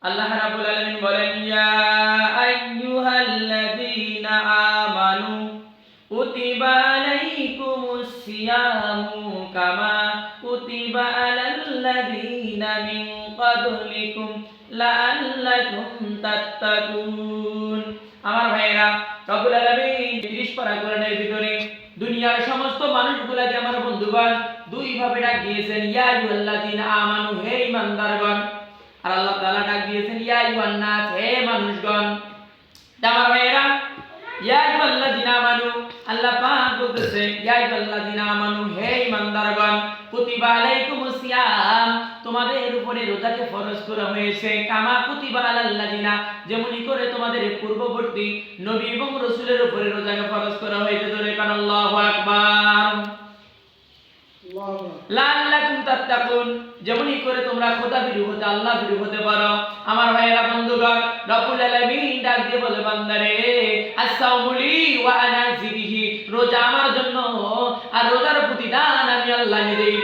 আল্লাহ রাব্বুল আলামিন বলেন, ইয়া আইয়ুহাল্লাযীনা আমানু কুতিবা আলাইকুমুস সিয়ামু কামা কুতিবা আলাল্লাযীনা মিন ক্বাবলিকুম লাআল্লাকুম তাত্তাকুন। আমার ভাইয়েরা, রব্বুল আলামিন 30 পারা কোরআনের ভিতরে দুনিয়ার সমস্ত মানুষগুলোকে আমার বন্ধুগণ দুই ভাবে ডাক দিয়েছেন, ইয়া আইয়ুহাল্লাযীনা আমানু, হে ঈমানদারগণ। আর আল্লাহ তাআলা ডাক দিয়েছেন, ইয়া আইয়ুহান নাস, হে মানুষগণ। আমার ভাইয়েরা, ইয়া আইয়ুহাল্লাযীনা আমানু, আল্লাহ পাক বলতেছে, ইয়া আইয়ুহাল্লাযীনা আমানু, হে ঈমানদারগণ, কুতিবা আলাইকুমুস সিয়াম, তোমাদের উপরে রোজাকে ফরজ করা হয়েছে, কামা কুতিবা আলাল্লাযীনা, যেমনি করে তোমাদের পূর্ববর্তী নবী এবং রাসূলের উপরে রোজাকে ফরজ করা হয়েছে। জোরে কান আল্লাহু আকবার। লাআল্লাকুম তাত্তাকুন, যেমনি করে তোমরা খোদা ভীরু হতে, আল্লাহ ভীরু হতে পারো। আমার ভাইয়েরা, বন্ধুগণ, রব্বুল আলামিন ডাক দিয়ে বলে, বান্দারে, আস-সাওমু লি ওয়া আনা আজজি বিহি, রোজা আমার জন্য আর রোজার প্রতিদান আমি আল্লাহ নিজেই